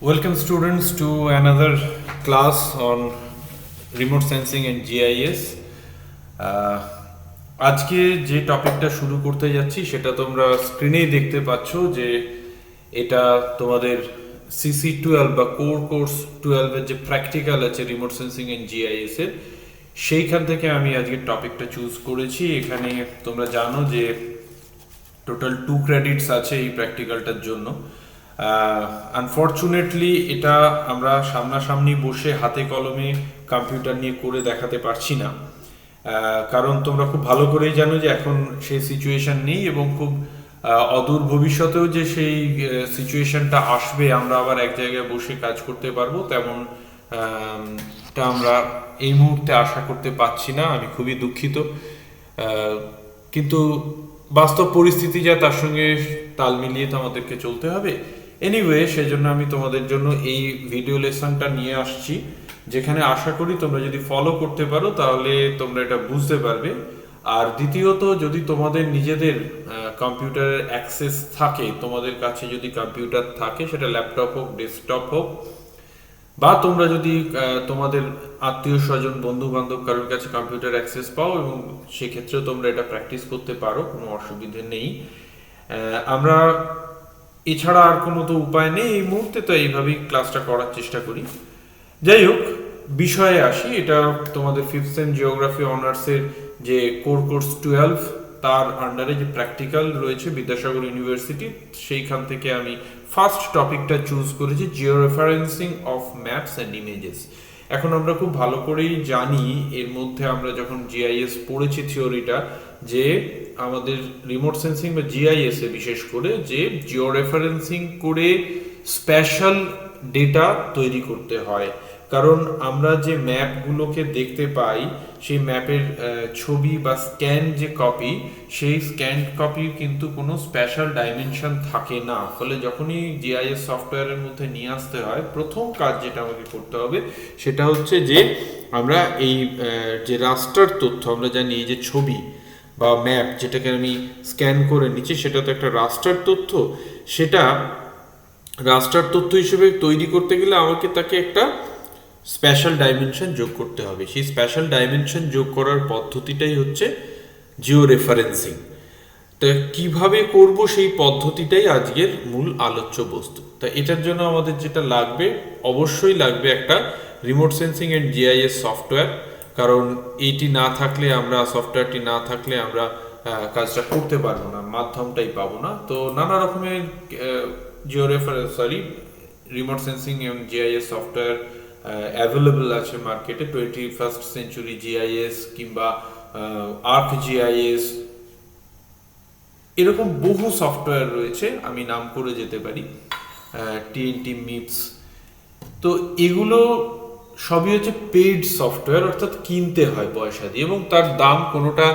Welcome students to another class on remote sensing and GIS. আজকে যে টপিকটা শুরু করতে যাচ্ছি সেটা তোমরা স্ক্রিনেই দেখতে পাচ্ছ যে এটা তোমাদের CC12 বা কোর কোর্স 12 এর যে প্র্যাকটিক্যাল আছে রিমোট সেন্সিং এন্ড জিআইএস এর সেইখান থেকে আমি আজকে টপিকটা চুজ করেছি। এখানে তোমরা জানো যে টোটাল 2 ক্রেডিটস আছে এই প্র্যাকটিক্যালটার জন্য। আনফর্চুনেটলি এটা আমরা সামনাসামনি বসে হাতে কলমে কম্পিউটার নিয়ে করে দেখাতে পারছি না, কারণ তোমরা খুব ভালো করেই জানো যে এখন সেই সিচুয়েশন নেই এবং খুব অদূর ভবিষ্যতেও যে সেই সিচুয়েশনটা আসবে আমরা আবার এক জায়গায় বসে কাজ করতে পারবো তেমন টা আমরা এই মুহূর্তে আশা করতে পারছি না। আমি খুবই দুঃখিত, কিন্তু বাস্তব পরিস্থিতি যা তার সঙ্গে তাল মিলিয়ে তো আমাদেরকে চলতে হবে। এনিওয়ে, সেজন্য আমি তোমাদের জন্য এই ভিডিও লেসনটা নিয়ে আসছি, যেখানে আশা করি তোমরা যদি ফলো করতে পারো তাহলে তোমরা এটা বুঝতে পারবে। আর দ্বিতীয়ত, যদি তোমাদের নিজেদের কম্পিউটারের অ্যাক্সেস থাকে, তোমাদের কাছে যদি কম্পিউটার থাকে, সেটা ল্যাপটপ হোক ডেস্কটপ হোক, বা তোমরা যদি তোমাদের আত্মীয় স্বজন বন্ধু বান্ধব কারোর কাছে কম্পিউটার অ্যাক্সেস পাও এবং সেক্ষেত্রেও তোমরা এটা প্র্যাকটিস করতে পারো, কোনো অসুবিধে নেই। আমরা এছাড়া আর কোনো তো উপায় নেই এই মুহূর্তে, তো এইভাবেই ক্লাসটা করার চেষ্টা করি। যাই হোক, বিষয়ে আসি। এটা তোমাদের ফিফথ সেম জিওগ্রাফি অনার্সের যে কোর কোর্স 12 তার আন্ডারে যে প্র্যাকটিক্যাল রয়েছে বিদ্যাসাগর ইউনিভার্সিটি, সেইখান থেকে আমি ফার্স্ট টপিকটা চুজ করেছি, Jio referencing of maps and images. এখন আমরা খুব ভালো করেই জানি, এর মধ্যে আমরা যখন জিআইএস পড়েছি থিওরিটা, যে আমাদের রিমোট সেন্সিং বা জিআইএস এ বিশেষ করে যে জিও রেফারেন্সিং করে স্পেশাল ডেটা তৈরি করতে হয়। কারণ আমরা যে ম্যাপগুলোকে দেখতে পাই, সেই ম্যাপের ছবি বা স্ক্যান যে কপি, সেই স্ক্যান কপির কিন্তু কোনো স্পেশাল ডাইমেনশন থাকে না। ফলে যখনই জিআইএস সফটওয়্যারের মধ্যে নিয়ে আসতে হয়, প্রথম কাজ যেটা আমাকে করতে হবে সেটা হচ্ছে যে আমরা এই যে রাস্টার তথ্য, আমরা জানি এই যে ছবি বা ম্যাপ যেটাকে আমি স্ক্যান করে নিচ্ছি, সেটা তো একটা রাস্টার তথ্য। সেটা রাস্টার তথ্য হিসেবে তৈরি করতে গেলে আমাকে তাকে একটা স্পেশাল ডাইমেনশন যোগ করতে হবে। সেই স্পেশাল ডাইমেনশন যোগ করার পদ্ধতিটাই হচ্ছে জিও রেফারেন্সিং। তো কিভাবে করব সেই পদ্ধতিটাই আজকের মূল আলোচ্য বস্তু। তা এটার জন্য আমাদের যেটা লাগবে, অবশ্যই লাগবে একটা remote sensing and GIS software. কারণ এইটি না থাকলে, আমরা সফটওয়্যারটি না থাকলে আমরা কাজটা করতে পারবো না, মাধ্যমটাই পাবো না। তো নানা রকমের রিমোট সেন্সিং এবং জিআইএস সফটওয়্যার অ্যাভেলেবল আছে মার্কেটে। 21st সেঞ্চুরি জিআইএস কিংবা আর্ক জিআইএস, এরকম বহু সফটওয়্যার রয়েছে, আমি নাম করে যেতে পারি, টিএনটি মিপস। তো এগুলো সবই হচ্ছে পেইড সফটওয়্যার, অর্থাৎ কিনতে হয় পয়সা দিয়ে, এবং তার দাম কোনোটা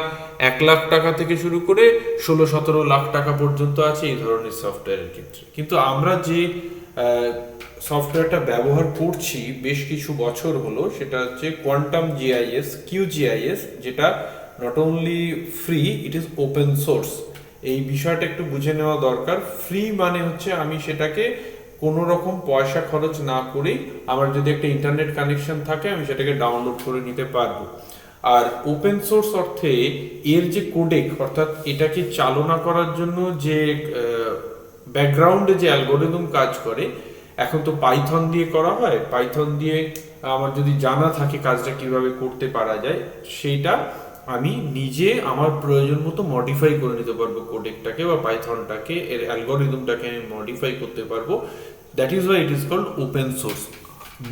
1 লাখ টাকা থেকে শুরু করে 16-17 লাখ টাকা পর্যন্ত আছে এই ধরনের সফটওয়্যারের ক্ষেত্রে। কিন্তু আমরা যে সফটওয়্যারটা ব্যবহার করছি বেশ কিছু বছর হলো, সেটা হচ্ছে কোয়ান্টাম জিআইএস, কিউজিআইএস, যেটা not only free, it is open source. এই বিষয়টা একটু বুঝে নেওয়া দরকার। ফ্রি মানে হচ্ছে আমি সেটাকে কোনো রকম পয়সা খরচ না করেই, আমার যদি একটা ইন্টারনেট কানেকশন থাকে, আমি সেটাকে ডাউনলোড করে নিতে পারবো। আর ওপেন সোর্স অর্থে এর যে কোডেক, অর্থাৎ এটাকে চালনা করার জন্য যে ব্যাকগ্রাউন্ডে যে অ্যালগোরিদম কাজ করে, এখন তো পাইথন দিয়ে করা হয়। পাইথন দিয়ে আমার যদি জানা থাকে কাজটা কিভাবে করতে পারা যায়, সেইটা আমি নিজে আমার প্রয়োজন মতো মডিফাই করে নিতে পারবো, কোডেকটাকে বা পাইথনটাকে, এর অ্যালগোরিদমটাকে আমি মডিফাই করতে পারবো। That is why it is called open source.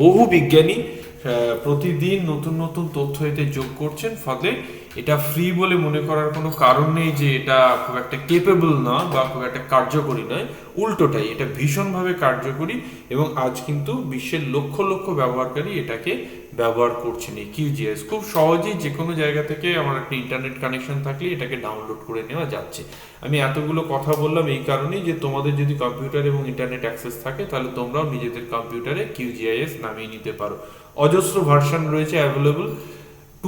বহু বিজ্ঞানী প্রতিদিন নতুন নতুন তথ্য এতে যোগ করছেন, ফলে এটা ফ্রি বলে মনে করার কোনো কারণ নেই যে এটা খুব একটা কেপেবল না বা খুব একটা কার্যকরী নয়। উল্টোটাই, এটা ভীষণভাবে কার্যকরী, এবং আজ কিন্তু বিশ্বের লক্ষ লক্ষ ব্যবহারকারী এটাকে ব্যবহার করছেন। এই কিউজিএস খুব সহজেই যে কোনো জায়গা থেকে আমার একটা ইন্টারনেট কানেকশন থাকলে এটাকে ডাউনলোড করে নেওয়া যাচ্ছে। আমি এতগুলো কথা বললাম এই কারণেই যে তোমাদের যদি কম্পিউটার এবং ইন্টারনেট অ্যাক্সেস থাকে, তাহলে তোমরাও নিজেদের কম্পিউটারে কিউজিআইএস নামিয়ে নিতে পারো। অজস্র ভার্সন রয়েছে অ্যাভেলেবল।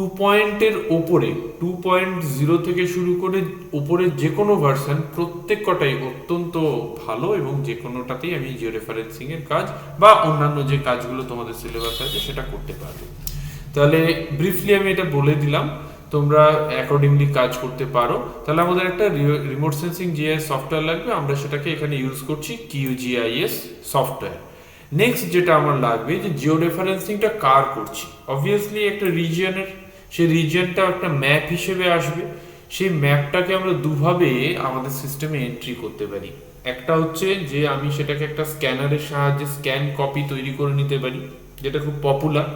2 ওপরে 2.0 থেকে শুরু করে ওপরের যে কোনো ভার্সন প্রত্যেক কটাই অত্যন্ত ভালো, এবং যে কোনোটাতেই আমি জিও রেফারেন্সিং এর কাজ বা অন্যান্য যে কাজগুলো তোমাদের সিলেবাস আছে সেটা করতে পারবে। তাহলে ব্রিফলি আমি এটা বলে দিলাম, তোমরা অ্যাকর্ডিংলি কাজ করতে পারো। তাহলে আমাদের একটা রিমোট সেন্সিং জিআইএস সফটওয়্যার লাগবে, আমরা সেটাকে এখানে ইউজ করছি QGIS সফটওয়্যার। নেক্সট যেটা আমার লাগবে যে জিও রেফারেন্সিংটা কার করছি, অবভিয়াসলি একটা রিজিয়নের, সেই রিজিয়নটা একটা ম্যাপ হিসেবে আসবে। সেই ম্যাপটাকে আমরা দুভাবে আমাদের সিস্টেমে এন্ট্রি করতে পারি। একটা হচ্ছে যে আমি সেটাকে একটা স্ক্যানারের সাহায্যে স্ক্যান কপি তৈরি করে নিতে পারি, যেটা খুব পপুলার।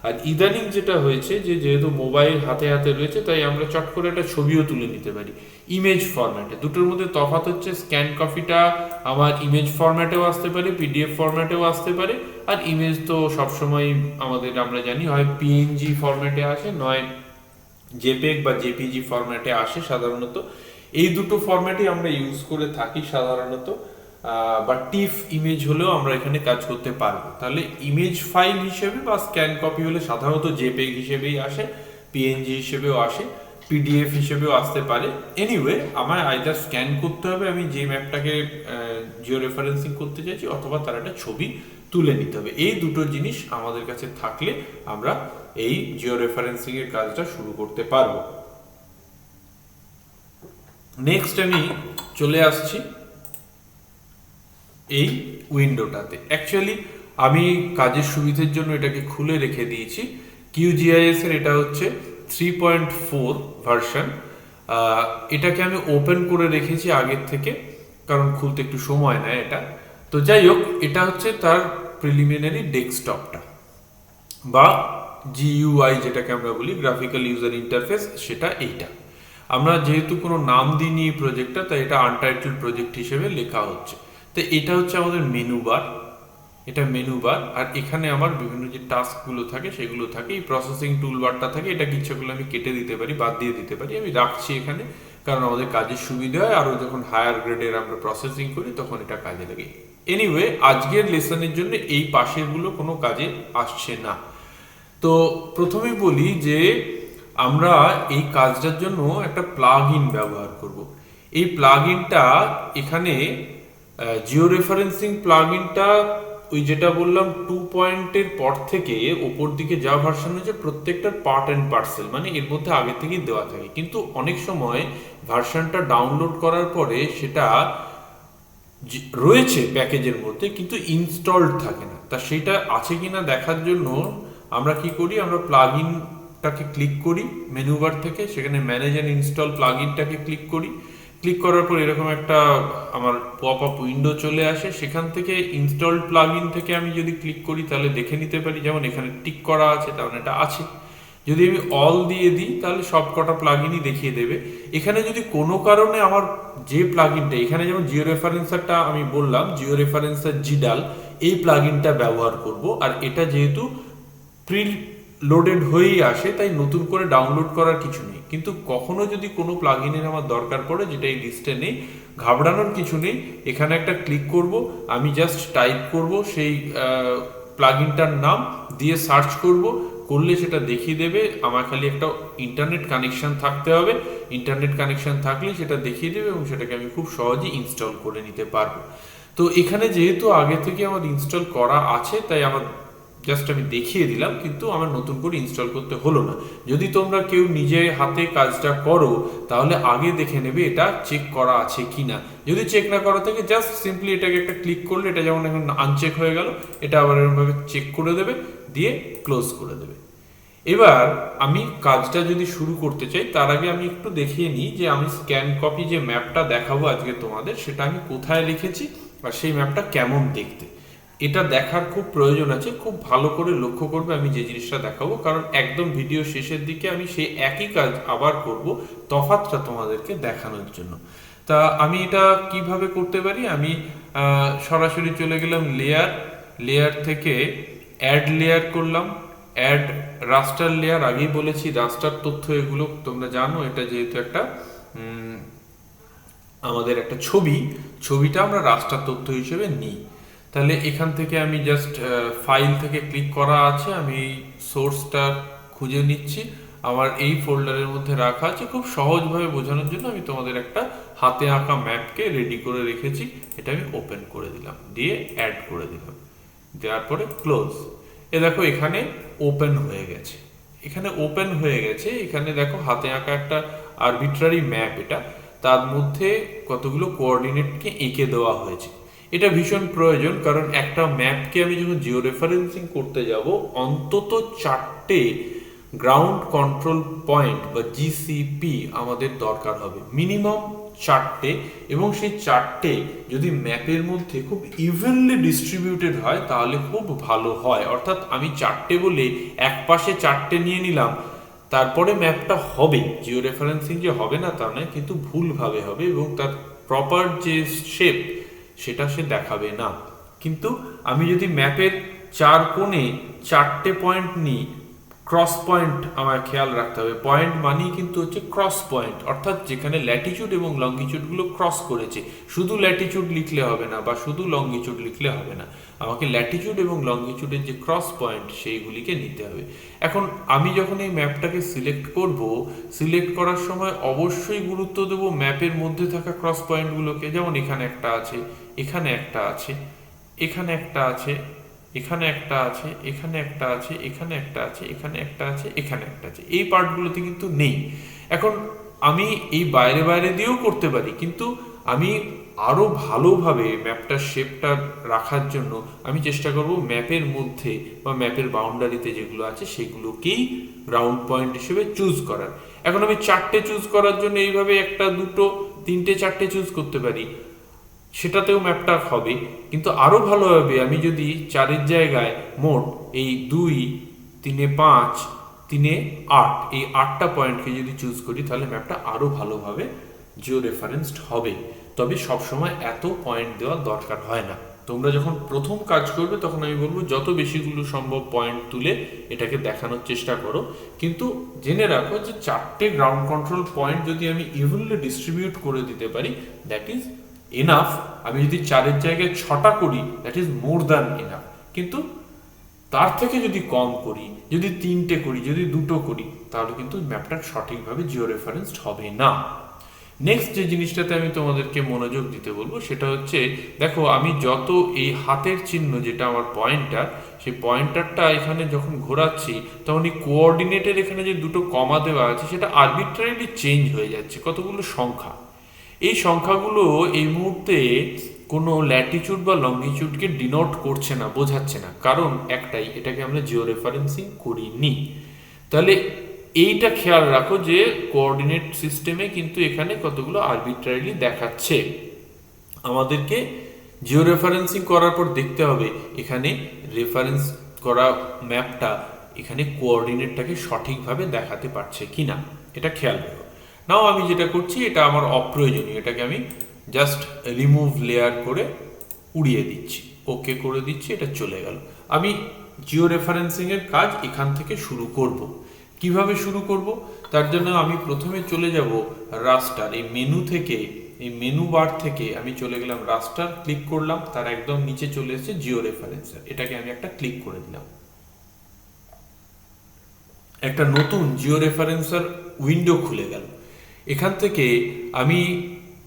আর ইদানিং যেটা হয়েছে যে যেহেতু মোবাইল হাতে হাতে রয়েছে, তাই আমরা চট করে একটা ছবিও তুলে নিতে পারি ইমেজ ফরম্যাটে। দুটোর মধ্যে তফাৎ হচ্ছে স্ক্যান কপিটা আমার ইমেজ ফরম্যাটেও আসতে পারে, পিডিএফ ফরম্যাটেও আসতে পারে, আর ইমেজ তো সবসময় আমাদের আমরা জানি হয় পিএনজি ফরম্যাটে আসে, নয় জেপেগ বা জেপিজি ফরম্যাটে আসে সাধারণত। এই দুটো ফরম্যাটই আমরা ইউজ করে থাকি সাধারণত, বা টিফ ইমেজ হলেও আমরা এখানে কাজ করতে পারবো। তাহলে ইমেজ ফাইল হিসেবে বা স্ক্যান কপি হলে সাধারণত জেপেগ হিসেবেই আসে, পিএনজি হিসেবেও আসে, পিডিএফ হিসেবেও আসতে পারে। এনিওয়ে আমার আইদার স্ক্যান করতে হবে আমি যে ম্যাপটাকে জিও রেফারেন্সিং করতে চাইছি, অথবা তার একটা ছবি তুলে নিতে হবে। এই দুটো জিনিস আমাদের কাছে থাকলে আমরা এই জিও রেফারেন্সিং এর কাজটা শুরু করতে পারবো। নেক্সট আমি চলে আসছি এই উইন্ডোটাতে। অ্যাকচুয়ালি আমি কাজের সুবিধার জন্য এটাকে খুলে রেখে দিয়েছি। QGIS এর এটা হচ্ছে 3.4 ভার্সন। এটাকে আমি ওপেন করে রেখেছি আগের থেকে, কারণ খুলতে একটু সময় নেয় এটা। তো যাই হোক, এটা হচ্ছে তার প্রিলিমিনারি ডেস্কটপটা বা GUI যেটাকে আমরা বলি, গ্রাফিক্যাল ইউজার ইন্টারফেস, সেটা এইটা। আমরা যেহেতু কোনো নাম দিইনি এই প্রজেক্টটা, তাই এটা আনটাইটেল প্রজেক্ট হিসেবে লেখা হচ্ছে। তো এটা হচ্ছে আমাদের মেনু বার, এটা মেনু বার। আর এখানে আমার বিভিন্ন যে টাস্কগুলো থাকে সেগুলো থাকে, এই প্রসেসিং টুল বারটা থাকে। এটা ইচ্ছাগুলো আমি কেটে দিতে পারি, বাদ দিয়ে দিতে পারি, আমি রাখছি এখানে কারণ আমাদের কাজের সুবিধা হয়। আরও যখন হায়ার গ্রেডের আমরা প্রসেসিং করি তখন এটা কাজে লাগে। এনিওয়ে, আজকের লেসনের জন্য এই পাশেরগুলো কোনো কাজে আসছে না। তো প্রথমেই বলি যে আমরা এই কাজটার জন্য একটা প্লাগ ইন ব্যবহার করব। এই প্লাগ ইনটা এখানে জিও রেফারেন্সিং প্লাগ ইনটা ওই যেটা বললাম 2 পর থেকে ওপর দিকে যা ভার্সন হয়েছে প্রত্যেকটার পার্ট অ্যান্ড পার্সেল, মানে এর মধ্যে আগে থেকেই দেওয়া থাকে। কিন্তু অনেক সময় ভার্সনটা ডাউনলোড করার পরে সেটা রয়েছে প্যাকেজের মধ্যে কিন্তু ইনস্টলড থাকে না। তা সেটা আছে কিনা দেখার জন্য আমরা কি করি, আমরা প্লাগ ইনটাকে ক্লিক করি মেনু বার থেকে, সেখানে ম্যানেজ অ্যান্ড ইনস্টল প্লাগ ইনটাকে ক্লিক করি। ক্লিক করার পর এরকম একটা আমার পপ আপ উইন্ডো চলে আসে। সেখান থেকে ইনস্টলড প্লাগ ইন থেকে আমি যদি ক্লিক করি তাহলে দেখে নিতে পারি, যেমন এখানে টিক করা আছে তার মানে এটা আছে। যদি আমি অল দিয়ে দিই তাহলে সব কটা প্লাগ ইনই দেখিয়ে দেবে। এখানে যদি কোনো কারণে আমার যে প্লাগ ইনটা, এখানে যেমন জিও রেফারেন্সারটা আমি বললাম, জিও রেফারেন্সার জিডাল, এই প্লাগ ইনটা ব্যবহার করব। আর এটা যেহেতু প্রি লোডেড হয়েই আসে তাই নতুন করে ডাউনলোড করার কিছু নেই। কিন্তু কখনো যদি কোনো প্লাগ ইনের আমার দরকার পড়ে, যেটা এই লিস্টে নেই, ঘাবড়ানোর কিছু নেই। এখানে একটা ক্লিক করব, আমি জাস্ট টাইপ করব সেই প্লাগ ইনটার নাম দিয়ে সার্চ করব, করলে সেটা দেখিয়ে দেবে। আমার খালি একটা ইন্টারনেট কানেকশন থাকতে হবে, ইন্টারনেট কানেকশন থাকলে সেটা দেখিয়ে দেবে এবং সেটাকে আমি খুব সহজেই ইনস্টল করে নিতে পারবো। তো এখানে যেহেতু আগে থেকে আমার ইনস্টল করা আছে তাই আমার জাস্ট আমি দেখিয়ে দিলাম, কিন্তু আমার নতুন করে ইনস্টল করতে হলো না। যদি তোমরা কেউ নিজে হাতে কাজটা করো তাহলে আগে দেখে নেবে এটা চেক করা আছে কিনা। যদি চেক না করা থাকে জাস্ট সিম্পলি এটাকে একটা ক্লিক করলে, এটা যেমন এখন আনচেক হয়ে গেল, এটা আবার এরকমভাবে চেক করে দেবে, দিয়ে ক্লোজ করে দেবে। এবার আমি কাজটা যদি শুরু করতে চাই তার আগে আমি একটু দেখিয়ে নিই যে আমি স্ক্যান কপি যে ম্যাপটা দেখাবো আজকে তোমাদের, সেটা আমি কোথায় লিখেছি আর সেই ম্যাপটা কেমন দেখতে, এটা দেখার খুব প্রয়োজন আছে। খুব ভালো করে লক্ষ্য করবে আমি যে জিনিসটা দেখাবো, কারণ একদম ভিডিও শেষের দিকে আমি সেই একই কাজ আবার করব, তফাৎটা তোমাদেরকে দেখানোর জন্য। তা আমি এটা কিভাবে করতে পারি, আমি সরাসরি চলে গেলাম লেয়ার থেকে অ্যাড লেয়ার করলাম, অ্যাড রাস্টার লেয়ার। আগেই বলেছি রাস্টার তথ্য এগুলো তোমরা জানো, এটা যেহেতু একটা আমাদের একটা ছবিটা আমরা রাস্টার তথ্য হিসেবে নিই। তাহলে এখান থেকে আমি জাস্ট ফাইল থেকে ক্লিক করা আছে, আমি সোর্সটা খুঁজে নিচ্ছি। আমার এই ফোল্ডারের মধ্যে রাখা আছে। খুব সহজভাবে বোঝানোর জন্য আমি তোমাদের একটা হাতে আঁকা ম্যাপকে রেডি করে রেখেছি। এটা আমি ওপেন করে দিলাম, দিয়ে অ্যাড করে দিলাম, দেওয়ার পরে ক্লোজ। দেখো এখানে ওপেন হয়ে গেছে, এখানে ওপেন হয়ে গেছে। এখানে দেখো হাতে আঁকা একটা আরবিট্রারি ম্যাপ, এটা তার মধ্যে কতগুলো কোঅর্ডিনেটকে এঁকে দেওয়া হয়েছে। এটা ভীষণ প্রয়োজন, কারণ একটা ম্যাপকে আমি যখন জিও রেফারেন্সিং করতে যাব অন্তত 4টে গ্রাউন্ড কন্ট্রোল পয়েন্ট বা জিসিপি আমাদের দরকার হবে, মিনিমাম 4টে। এবং সেই 4টে যদি ম্যাপের মধ্যে খুব ইভেনলি ডিস্ট্রিবিউটেড হয় তাহলে খুব ভালো হয়। অর্থাৎ আমি 4টে বলে এক পাশে 4টে নিয়ে নিলাম, তারপরে ম্যাপটা হবে, জিও রেফারেন্সিং যে হবে না তা নয়, কিন্তু ভুলভাবে হবে এবং তার প্রপার যে শেপ সেটা সে দেখাবে না। কিন্তু আমি যদি ম্যাপের 4 কোণে 4টে পয়েন্ট নিই, ক্রস পয়েন্ট আমার খেয়াল রাখতে হবে। পয়েন্ট মানেই কিন্তু হচ্ছে ক্রস পয়েন্ট, অর্থাৎ যেখানে ল্যাটিটিউড এবং লঙ্গিটিউডগুলো ক্রস করেছে। শুধু ল্যাটিটিউড লিখলে হবে না বা শুধু লঙ্গিটিউড লিখলে হবে না, আমাকে ল্যাটিটিউড এবং লঙ্গিটিউডের যে ক্রস পয়েন্ট সেইগুলিকে নিতে হবে। এখন আমি যখন এই ম্যাপটাকে সিলেক্ট করব, সিলেক্ট করার সময় অবশ্যই গুরুত্ব দেব ম্যাপের মধ্যে থাকা ক্রস পয়েন্টগুলোকে। যেমন এখানে একটা আছে, এখানে একটা আছে, এখানে একটা আছে, এখানে একটা আছে, এখানে একটা আছে, এখানে একটা আছে, এখানে একটা আছে, এখানে একটা আছে। এই পার্টগুলোতে কিন্তু নেই। এখন আমি এই বাইরে বাইরে দিয়েও করতে পারি, কিন্তু আমি আরো ভালোভাবে ম্যাপটার শেপটা রাখার জন্য আমি চেষ্টা করব ম্যাপের মধ্যে বা ম্যাপের বাউন্ডারিতে যেগুলো আছে সেগুলোকেই গ্রাউন্ড পয়েন্ট হিসেবে চুজ করার। এখন আমি 4টে চুজ করার জন্য এইভাবে 1, 2, 3, 4টে চুজ করতে পারি, সেটাতেও ম্যাপটা হবে। কিন্তু আরো ভালো হবে আমি যদি 4-এর জায়গায় মোট এই 2, 3, 5, 3, 8 এই 8টা পয়েন্টকে যদি চুজ করি, তাহলে ম্যাপটা আরো ভালোভাবে জিও রেফারেন্সড হবে। তবে সবসময় এত পয়েন্ট দেওয়ার দরকার হয় না। তোমরা যখন প্রথম কাজ করবে তখন আমি বলবো যত বেশিগুলো সম্ভব পয়েন্ট তুলে এটাকে দেখানোর চেষ্টা করো। কিন্তু জেনে রাখো যে 4টে গ্রাউন্ড কন্ট্রোল পয়েন্ট যদি আমি ইভেনলি ডিস্ট্রিবিউট করে দিতে পারি, দ্যাট ইজ এনাফ। আমি যদি 4-এর জায়গায় 6টা করি, that is more than enough. কিন্তু তার থেকে যদি কম করি, যদি 3টে করি, যদি 2টো করি, তাহলে কিন্তু ম্যাপটা সঠিকভাবে জিও রেফারেন্সড হবে না। নেক্সট যে জিনিসটাতে আমি তোমাদেরকে মনোযোগ দিতে বলবো সেটা হচ্ছে, দেখো আমি যত এই হাতের চিহ্ন যেটা আমার পয়েন্টার, সেই পয়েন্টারটা এখানে যখন ঘোরাচ্ছি তখন এই কোঅর্ডিনেটের এখানে যে 2টো কমা দেওয়া আছে সেটা আরবিট্রারিলি চেঞ্জ হয়ে যাচ্ছে, কতগুলো সংখ্যা। এই সংখ্যাগুলো এই মুহূর্তে কোনো ল্যাটিটিউড বা লঙ্গিটিউডকে ডিনোট করছে না, বোঝাচ্ছে না। কারণ একটাই, এটাকে আমরা জিও রেফারেন্সিং করিনি। তাহলে এইটা খেয়াল রাখো যে কোঅর্ডিনেট সিস্টেমে কিন্তু এখানে কতগুলো আরবিট্রারিলি দেখাচ্ছে। আমাদেরকে জিও রেফারেন্সিং করার পর দেখতে হবে এখানে রেফারেন্স করা ম্যাপটা এখানে কোঅর্ডিনেটটাকে সঠিকভাবে দেখাতে পারছে কিনা, এটা খেয়াল রাখো। নাও আমি যেটা করছি এটা আমার অপ্রয়োজনীয়, এটাকে আমি জাস্ট রিমুভ লেয়ার করে উড়িয়ে দিচ্ছি, ওকে করে দিচ্ছি, এটা চলে গেল। আমি জিও রেফারেন্সিং এর কাজ এখান থেকে শুরু করব। কিভাবে শুরু করব? তার জন্য আমি প্রথমে চলে যাব রাস্টার। এই মেনু থেকে, এই মেনু বার থেকে আমি চলে গেলাম রাস্টার, ক্লিক করলাম, তার একদম নিচে চলে এসেছে জিও রেফারেন্সার। এটাকে আমি একটা ক্লিক করে দিলাম, একটা নতুন জিও রেফারেন্সার উইন্ডো খুলে গেল। এখান থেকে আমি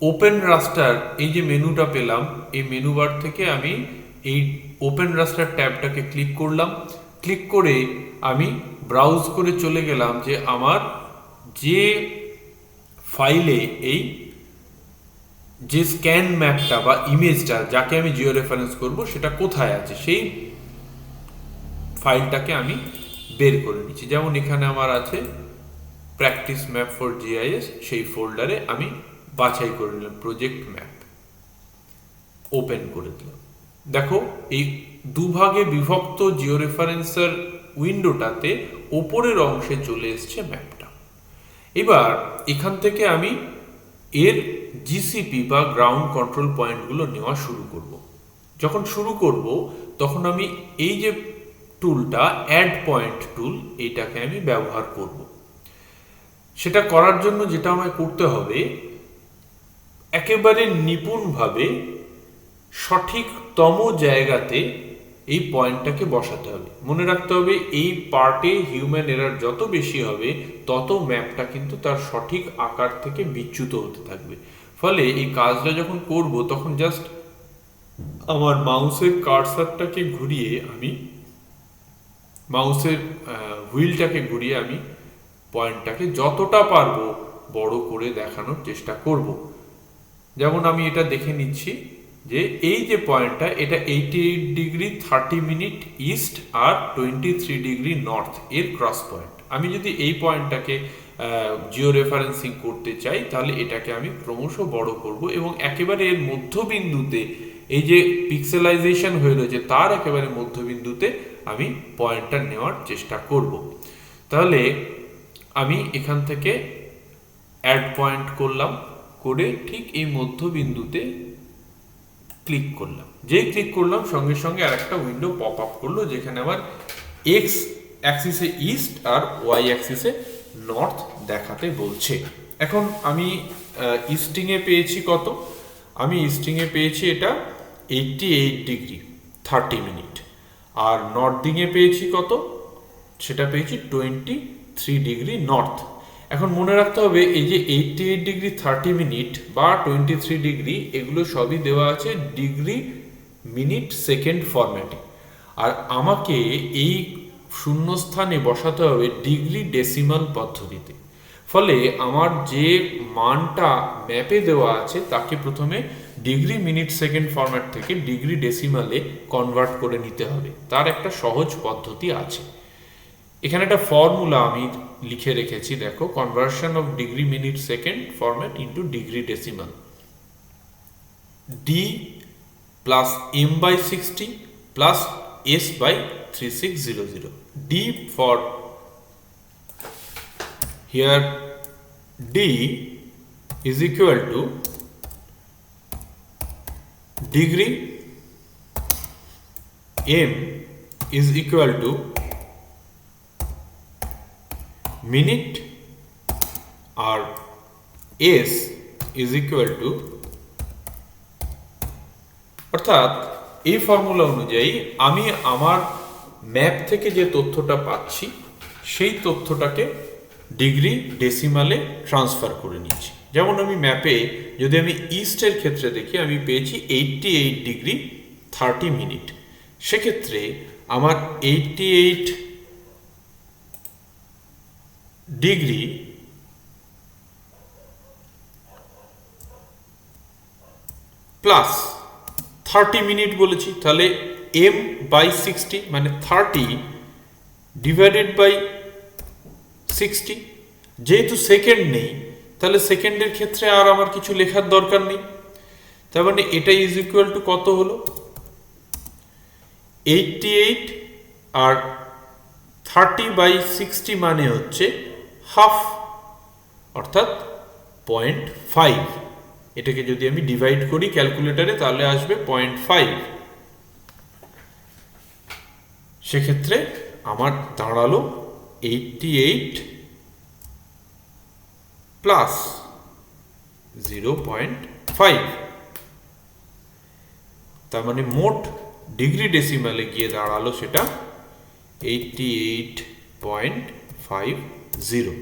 ওপেন রাস্টার, এই যে মেনুটা পেলাম, এই মেনু বার থেকে আমি এই ওপেন রাস্টার ট্যাবটাকে ক্লিক করলাম। ক্লিক করে আমি ব্রাউজ করে চলে গেলাম যে আমার যে ফাইলে এই যে স্ক্যান ম্যাপটা বা ইমেজটা যাকে আমি জিও রেফারেন্স করব সেটা কোথায় আছে, সেই ফাইলটাকে আমি বের করে নিচ্ছি। যেমন এখানে আমার আছে প্র্যাকটিস ম্যাপ ফর জিআইএস, সেই ফোল্ডারে আমি বাছাই করে নিলাম প্রজেক্ট ম্যাপ, ওপেন করে দিলাম। দেখো এই দুভাগে বিভক্ত জিও রেফারেন্সার উইন্ডোটাতে ওপরের অংশে চলে এসছে ম্যাপটা। এবার এখান থেকে আমি এর জিসিপি বা গ্রাউন্ড কন্ট্রোল পয়েন্টগুলো নেওয়া শুরু করব। যখন শুরু করব তখন আমি এই যে টুলটা অ্যাড পয়েন্ট টুল, এইটাকে আমি ব্যবহার করব। সেটা করার জন্য যেটা আমায় করতে হবে, একেবারে নিপুণভাবে সঠিকতম জায়গাতে এই পয়েন্টটাকে বসাতে হবে। মনে রাখতে হবে এই পার্টে হিউম্যান এরার যত বেশি হবে তত ম্যাপটা কিন্তু তার সঠিক আকার থেকে বিচ্যুত হতে থাকবে। ফলে এই কাজটা যখন করব তখন জাস্ট আমার মাউসের কার্সারটাকে ঘুরিয়ে আমি মাউসের হুইলটাকে ঘুরিয়ে আমি পয়েন্টটাকে যতটা পারবো বড় করে দেখানোর চেষ্টা করব। যেমন আমি এটা দেখে নিচ্ছি যে এই যে পয়েন্টটা এটা 88 ডিগ্রি 30 মিনিট ইস্ট আর 23 ডিগ্রি নর্থ এর ক্রস পয়েন্ট। আমি যদি এই পয়েন্টটাকে জিও রেফারেন্সিং করতে চাই তাহলে এটাকে আমি ক্রমশ বড় করব এবং একেবারে এর মধ্যবিন্দুতে এই যে পিক্সেলাইজেশন হয়ে রয়েছে তার একেবারে মধ্যবিন্দুতে আমি পয়েন্টটা নেওয়ার চেষ্টা করব। তাহলে আমি এখান থেকে অ্যাড পয়েন্ট করলাম, করে ঠিক এই মধ্যবিন্দুতে ক্লিক করলাম। যেই ক্লিক করলাম সঙ্গে সঙ্গে আরেকটা উইন্ডো পপ আপ করলো যেখানে আমার এক্স অ্যাক্সিসে ইস্ট আর ওয়াই অ্যাক্সিসে নর্থ দেখাতে বলছে। এখন আমি ইস্টিংয়ে পেয়েছি কত? আমি ইস্টিংয়ে পেয়েছি এটা 88 ডিগ্রি 30 মিনিট, আর নর্থিংয়ে পেয়েছি কত? সেটা পেয়েছি 23 ডিগ্রি নর্থ। এখন মনে রাখতে হবে এই যে 88 ডিগ্রি 30 মিনিট বা 23 ডিগ্রি এগুলো সবই দেওয়া আছে ডিগ্রি মিনিট সেকেন্ড ফরম্যাটে, আর আমাকে এই শূন্যস্থানে বসাতে হবে ডিগ্রি ডেসিমাল পদ্ধতিতে। ফলে আমার যে মানটা ম্যাপে দেওয়া আছে তাকে প্রথমে ডিগ্রি মিনিট সেকেন্ড ফরম্যাট থেকে ডিগ্রি ডেসিমালে কনভার্ট করে নিতে হবে। তার একটা সহজ পদ্ধতি আছে। এখানে একটা ফর্মুলা আমি লিখে রেখেছি, দেখো, conversion of degree minute second format into degree decimal, D plus M by 60 plus S by 3600। D for here d is equal to degree, m is equal to minute আর s is equal to, অর্থাৎ এই formula অনুযায়ী আমি আমার map থেকে যে তথ্যটা পাচ্ছি সেই তথ্যটাকে ডিগ্রি ডেসিমালে ট্রান্সফার করে নিচ্ছি। যেমন আমি ম্যাপে যদি আমি ইস্টের ক্ষেত্রে দেখি আমি পেয়েছি 88 ডিগ্রি 30 মিনিট, সেক্ষেত্রে আমার 88 ডিগ্রি প্লাস 30 মিনিট বলেছি, তাহলে m বাই 60 মানে 30 ডিভাইডেড বাই 60। যেহেতু সেকেন্ড নেই তাহলে সেকেন্ডের ক্ষেত্রে আর আমার কিছু লেখার দরকার নেই। তার মানে এটা ইজ ইকুয়াল টু কত হলো? 88 আর 30 বাই 60 মানে হচ্ছে হাফ, অর্থাৎ 0.5। এটাকে যদি আমি ডিভাইড করি ক্যালকুলেটরে তাহলে আসবে 0.5। সেক্ষেত্রে আমার দাঁড়ালো 88 প্লাস 0.5, তার মানে মোট ডিগ্রি ডেসিমালে গিয়ে দাঁড়ালো সেটা 88.50।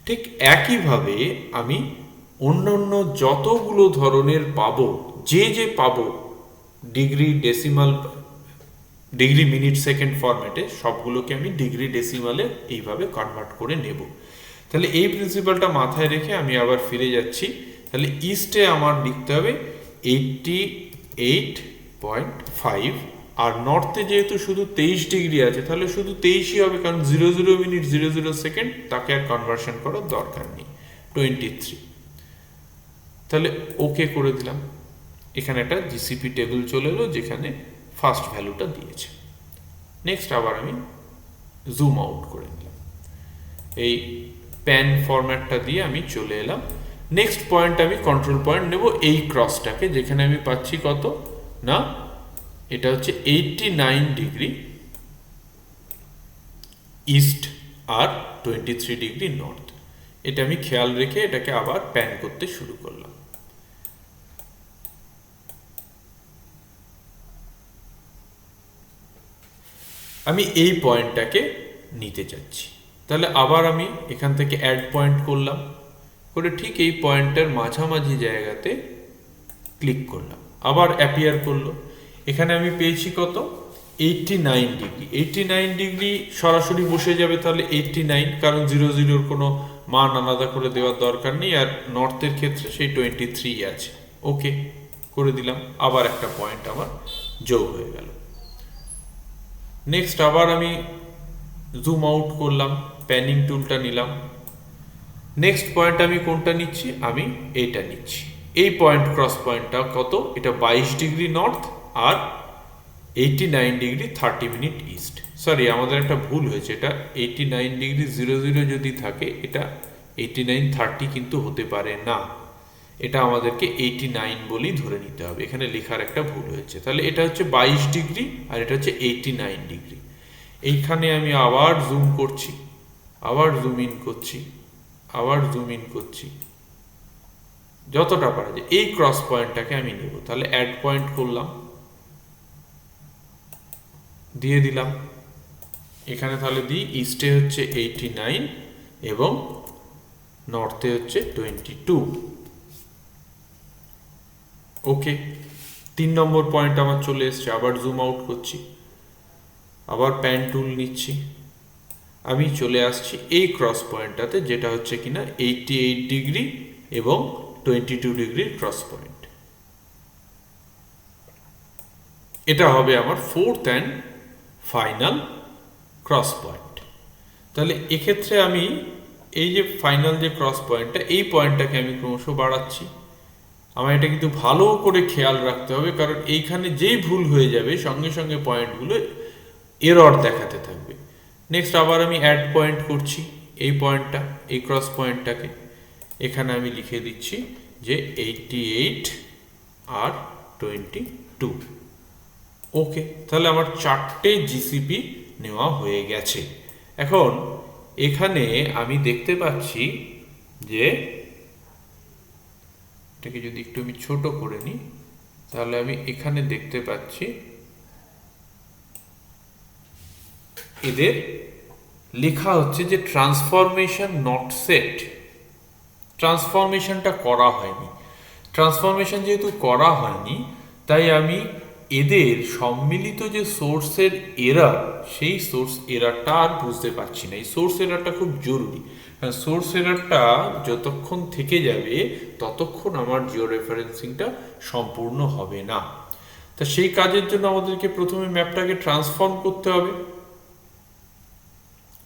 ঠিক একইভাবে আমি অন্যান্য যতগুলো ধরনের পাবো, যে পাবো degree decimal degree minute second ফরম্যাটে, সবগুলোকে আমি ডিগ্রি ডেসিমালে এইভাবে কনভার্ট করে নেব। তাহলে এই প্রিন্সিপালটা মাথায় রেখে আমি আবার ফিরে যাচ্ছি। তাহলে ইস্টে আমার লিখতে হবে 88.5, আর নর্থে যেহেতু শুধু 23 ডিগ্রি আছে তাহলে শুধু 23ই হবে, কারণ 00 মিনিট 00 সেকেন্ড তাকে আর কনভার্সন করার দরকার নেই, 23। তাহলে ওকে করে দিলাম। এখানে একটা জিসিপি টেবিল চলে এলো যেখানে ফার্স্ট ভ্যালুটা দিয়েছে। নেক্সট আবার আমি জুম আউট করে নিলাম, এই প্যান ফরম্যাটটা দিয়ে আমি চলে এলাম। নেক্সট পয়েন্ট আমি কন্ট্রোল পয়েন্ট নেব এই ক্রসটাকে, যেখানে আমি পাচ্ছি কত না, এটা হচ্ছে 89 ডিগ্রি ইস্ট আর 23 ডিগ্রি নর্থ। এটা আমি খেয়াল রেখে এটাকে আবার প্যান করতে শুরু করলাম। আমি এই পয়েন্টটাকে নিতে চাচ্ছি। তাহলে আবার আমি এখান থেকে অ্যাড পয়েন্ট করলাম, করে ঠিক এই পয়েন্টের মাঝামাঝি জায়গাতে ক্লিক করলাম, আবার অ্যাপিয়ার করলো। এখানে আমি পেয়েছি কত, 89 ডিগ্রি। 89 ডিগ্রি সরাসরি বসে যাবে তাহলে 89, কারণ 00-র কোনো মান আলাদা করে দেওয়ার দরকার নেই, আর নর্থের ক্ষেত্রে সেই 23 আছে। ওকে করে দিলাম, আবার একটা পয়েন্ট আমার যোগ হয়ে গেল। নেক্সট আবার আমি জুম আউট করলাম, প্যানিং টুলটা নিলাম। নেক্সট পয়েন্ট আমি কোনটা নিচ্ছি, আমি এইটা নিচ্ছি। এই পয়েন্ট ক্রস পয়েন্টটা কত, এটা 22 ডিগ্রি নর্থ আর 89 ডিগ্রি 30 মিনিট ইস্ট। সরি, আমাদের একটা ভুল হয়েছে, এটা 89 ডিগ্রি 00 যদি থাকে, এটা 89:30 কিন্তু হতে পারে না, এটা আমাদেরকে 89 বলেই ধরে নিতে হবে। এখানে লেখার একটা ভুল হয়েছে। তাহলে এটা হচ্ছে 22 ডিগ্রি আর এটা হচ্ছে 89 ডিগ্রি। এইখানে আমি আবার জুম করছি, আবার জুম ইন করছি, আবার জুম ইন করছি, যতটা পারা যায় এই ক্রস পয়েন্টটাকে আমি নেব। তাহলে অ্যাড পয়েন্ট করলাম, দিয়ে দিলাম। এখানে তাহলে দিই, ইস্টে হচ্ছে 89 এবং নর্থে হচ্ছে 22। ওকে, 3 নম্বর পয়েন্ট আমার চলে এসছে। আবার জুম আউট করছি, আবার প্যান টুল নিচ্ছি, আমি চলে আসছি এই ক্রস পয়েন্টটাতে, যেটা হচ্ছে কিনা 88 ডিগ্রি এবং 22 ডিগ্রির ক্রস পয়েন্ট। এটা হবে আমার 4th and final cross point. তাহলে এক্ষেত্রে আমি এই যে ফাইনাল যে ক্রস পয়েন্টটা, এই পয়েন্টটাকে আমি ক্রমশ বাড়াচ্ছি। আমার এটা কিন্তু ভালো করে খেয়াল রাখতে হবে, কারণ এইখানে যেই ভুল হয়ে যাবে সঙ্গে সঙ্গে পয়েন্টগুলো এরর দেখাতে থাকবে। নেক্সট আবার আমি অ্যাড পয়েন্ট করছি এই পয়েন্টটা, এই ক্রস পয়েন্টটাকে। এখানে আমি লিখে দিচ্ছি যে 88 আর 22। ওকে, তাহলে আমার 4টে জিসিপি নেওয়া হয়ে গেছে। এখন এখানে আমি দেখতে পাচ্ছি যে, এটাকে যদি একটু আমি ছোট করে নিই, তাহলে আমি এখানে দেখতে পাচ্ছি এদের লেখা হচ্ছে যে ট্রান্সফরমেশন নট সেট। ট্রান্সফরমেশনটা করা হয়নি। ট্রান্সফরমেশন যেহেতু করা হয়নি, তাই আমি এদের সম্মিলিত যে সোর্সের এরার, সেই সোর্স এরারটা আর বুঝতে পারছি না। এই সোর্স এরারটা খুব জরুরি, কারণ সোর্স এরারটা যতক্ষণ থেকে যাবে ততক্ষণ আমার জিও রেফারেন্সিংটা সম্পূর্ণ হবে না। তা সেই কাজের জন্য আমাদেরকে প্রথমে ম্যাপটাকে ট্রান্সফর্ম করতে হবে।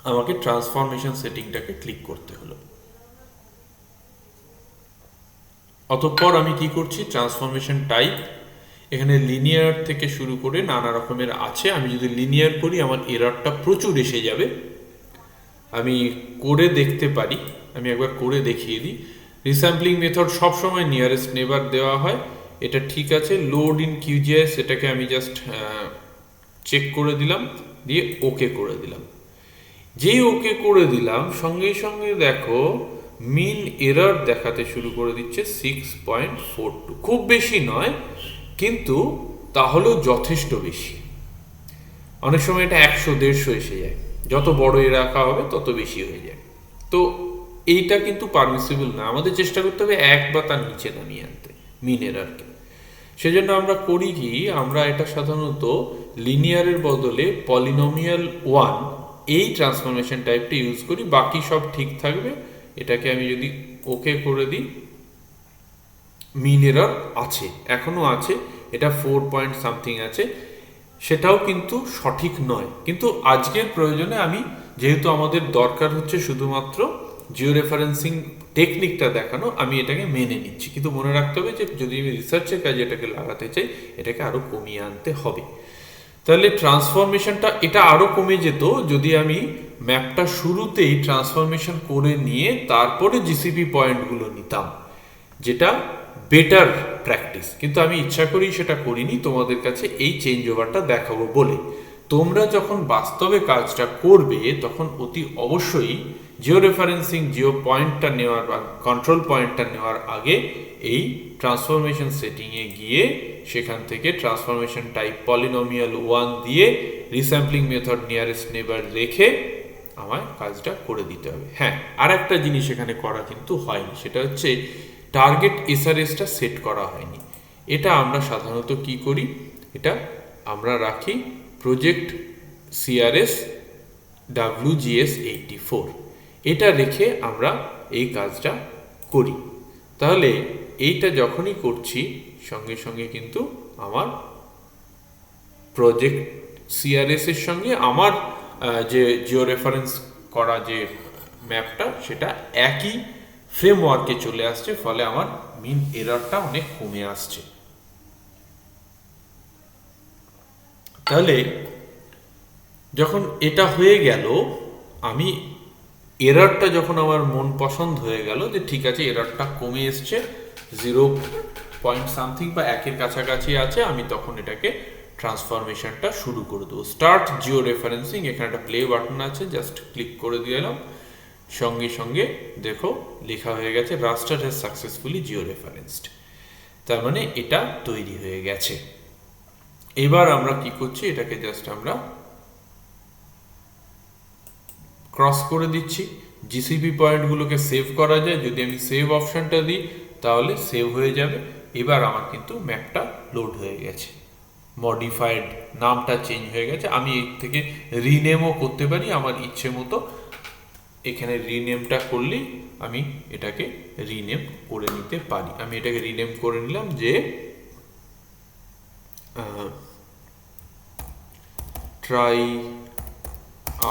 আমাকে ট্রান্সফরমেশন সেটিংটাকে ক্লিক করতে হলো। অতঃপর আমি কি করছি, ট্রান্সফরমেশন টাইপ, এখানে লিনিয়ার থেকে শুরু করে নানা রকমের আছে। আমি যদি লিনিয়ার করি আমার এররটা প্রচুর এসে যাবে। আমি করে দেখতে পারি, আমি একবার করে দেখিয়ে দিই। রিস্যাম্পলিং মেথড সবসময় নিয়ারেস্ট নেবার দেওয়া হয়, এটা ঠিক আছে। লোড ইন কিউজিআইএস, এটাকে আমি জাস্ট চেক করে দিলাম, দিয়ে ওকে করে দিলাম। যেই ওকে করে দিলাম সঙ্গে সঙ্গে দেখো মিন এরর দেখাতে শুরু করে দিচ্ছে 6.42। খুব বেশি নয়, কিন্তু তাহলেও যথেষ্ট বেশি। অনেক সময় এটা 100-150 এসে যায়, যত বড় এ রাখা হবে তত বেশি হয়ে যায়। তো এইটা কিন্তু পারমিসিবল না, আমাদের চেষ্টা করতে হবে 1 বা তার নিচে নামিয়ে আনতে মিন এররকে। সেজন্য আমরা করি কি, আমরা এটা সাধারণত লিনিয়ারের বদলে পলিনোমিয়াল 1 এই ট্রান্সফরমেশন টাইপটা ইউজ করি, বাকি সব ঠিক থাকবে। এটাকে আমি যদি ওকে করে দিই, মিন এরর আছে, এখনো আছে, এটা 4 পয়েন্ট সামথিং আছে, সেটাও কিন্তু সঠিক নয়। কিন্তু আজকের প্রয়োজনে আমি, যেহেতু আমাদের দরকার হচ্ছে শুধুমাত্র জিও রেফারেন্সিং টেকনিকটা দেখানো, আমি এটাকে মেনে নিচ্ছি। কিন্তু মনে রাখতে হবে যে যদি আমি রিসার্চের কাজে এটাকে লাগাতে চাই, এটাকে আরো কমিয়ে আনতে হবে। তাহলে ট্রান্সফরমেশনটা এটা আরো কমে যেত যদি আমি ম্যাপটা শুরুতেই ট্রান্সফরমেশন করে নিয়ে তারপরে জিসিপি পয়েন্টগুলো নিতাম, যেটা বেটার প্র্যাকটিস। কিন্তু আমি ইচ্ছা করেই সেটা করিনি, তোমাদের কাছে এই চেঞ্জ ওভারটা দেখাবো বলে। তোমরা যখন বাস্তবে কাজটা করবে তখন অতি অবশ্যই জিও রেফারেন্সিং, জিও পয়েন্টটা নেওয়ার বা কন্ট্রোল পয়েন্টটা নেওয়ার আগে এই ট্রান্সফরমেশন সেটিংয়ে গিয়ে সেখান থেকে ট্রান্সফরমেশন টাইপ পলিনোমিয়াল 1 দিয়ে রিস্যাম্পলিং মেথড নিয়ারেস্ট নেবার রেখে আমায় কাজটা করে দিতে হবে। হ্যাঁ, আর একটা জিনিস এখানে করা কিন্তু হয়নি, সেটা হচ্ছে টার্গেট এসআরএসটা সেট করা হয়নি। এটা আমরা সাধারণত কি করি, এটা আমরা রাখি প্রজেক্ট সিআরএস WGS84, এটা রেখে আমরা এই কাজটা করি। তাহলে এইটা যখনই করছি সঙ্গে সঙ্গে কিন্তু আমার প্রজেক্ট সিআরএস এর সঙ্গে আমার যে জিও রেফারেন্স করা যে ম্যাপটা সেটা একই ফ্রেমওয়ার্কে চলে আসছে, ফলে আমার মিন এররটা অনেক কমে আসছে। তাহলে যখন এটা হয়ে গেল, আমি এররটা যখন আমার মন পছন্দ হয়ে গেল যে ঠিক আছে এররটা কমে এসছে 0 বা 1 কাছাকাছি আছে, আমি তখন এটাকে ট্রান্সফরমেশনটা শুরু করে দেবো। স্টার্ট জিও রেফারেন্সিং, এখানে একটা প্লে বাটন আছে, জাস্ট ক্লিক করে দিলাম, সঙ্গে সঙ্গে দেখো লেখা হয়ে গেছে রাস্টার হ্যাজ সাকসেসফুলি জিও রেফারেন্সড। তার মানে এটা তৈরি হয়ে গেছে। এবার আমরা কি করছি, এটাকে জাস্ট আমরা ক্রস করে দিচ্ছি। জিসিপি পয়েন্টগুলোকে সেভ করা যায়, যদি আমি সেভ অপশনটা দিই তাহলে সেভ হয়ে যাবে। এবার আমার কিন্তু ম্যাপটা লোড হয়ে গেছে, মডিফাইড নামটা চেঞ্জ হয়ে গেছে। আমি এর থেকে রিনেমও করতে পারি আমার ইচ্ছে মতো। এখানে রিনেমটা করলেই আমি এটাকে রিনেম করে নিতে পারি। আমি এটাকে রিনেম করে নিলাম যে ট্রাই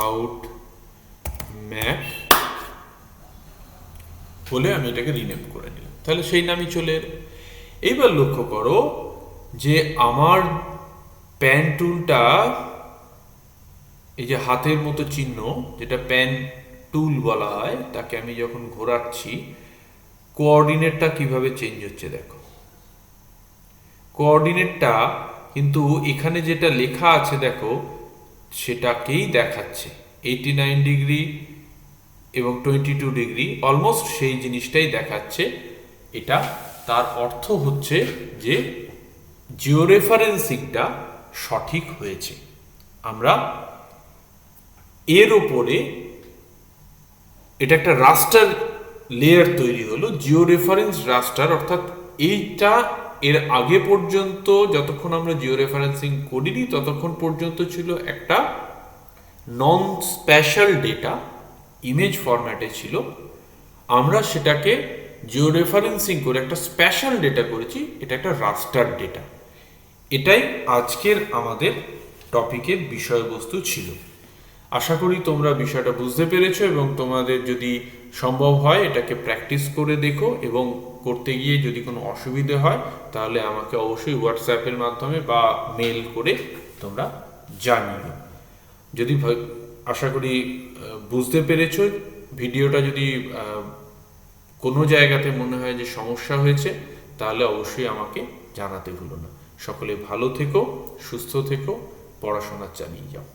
আউট ম্যাপ বলে আমি এটাকে রিনেম করে নিলাম, তাহলে সেই নামই চলে এলো। এইবার লক্ষ্য করো যে আমার প্যান টুলটা, এই যে হাতের মতো চিহ্ন যেটা প্যান টুল বলা হয়, তাকে আমি যখন ঘোরাচ্ছি কোঅর্ডিনেটটা কিভাবে চেঞ্জ হচ্ছে দেখো। কোঅর্ডিনেটটা কিন্তু এখানে যেটা লেখা আছে দেখো সেটাকেই দেখাচ্ছে, 89 ডিগ্রি এবং 22 ডিগ্রি, অলমোস্ট সেই জিনিসটাই দেখাচ্ছে। এটা তার অর্থ হচ্ছে যে জিও রেফারেন্সিংটা সঠিক হয়েছে। আমরা এর ওপরে এটা একটা রাস্টার লেয়ার তৈরি হলো, জিও রেফারেন্স রাস্টার, অর্থাৎ এইটা এর আগে পর্যন্ত যতক্ষণ আমরা জিও রেফারেন্সিং করিনি ততক্ষণ পর্যন্ত ছিল একটা নন স্পেশাল ডেটা, ইমেজ ফরম্যাটে ছিল। আমরা সেটাকে জিও রেফারেন্সিং করে একটা স্পেশাল ডেটা করেছি, এটা একটা রাস্টার ডেটা। এটাই আজকের আমাদের টপিকের বিষয়বস্তু ছিল। আশা করি তোমরা বিষয়টা বুঝতে পেরেছো এবং তোমাদের যদি সম্ভব হয় এটাকে প্র্যাকটিস করে দেখো, এবং করতে গিয়ে যদি কোনো অসুবিধে হয় তাহলে আমাকে অবশ্যই হোয়াটসঅ্যাপের মাধ্যমে বা মেল করে তোমরা জানিও। যদি আশা করি বুঝতে পেরেছো। ভিডিওটা যদি কোনো জায়গাতে মনে হয় যে সমস্যা হয়েছে তাহলে অবশ্যই আমাকে জানাতে ভুলো না। সকলে ভালো থেকো, সুস্থ থেকো, পড়াশোনা চালিয়ে যাও।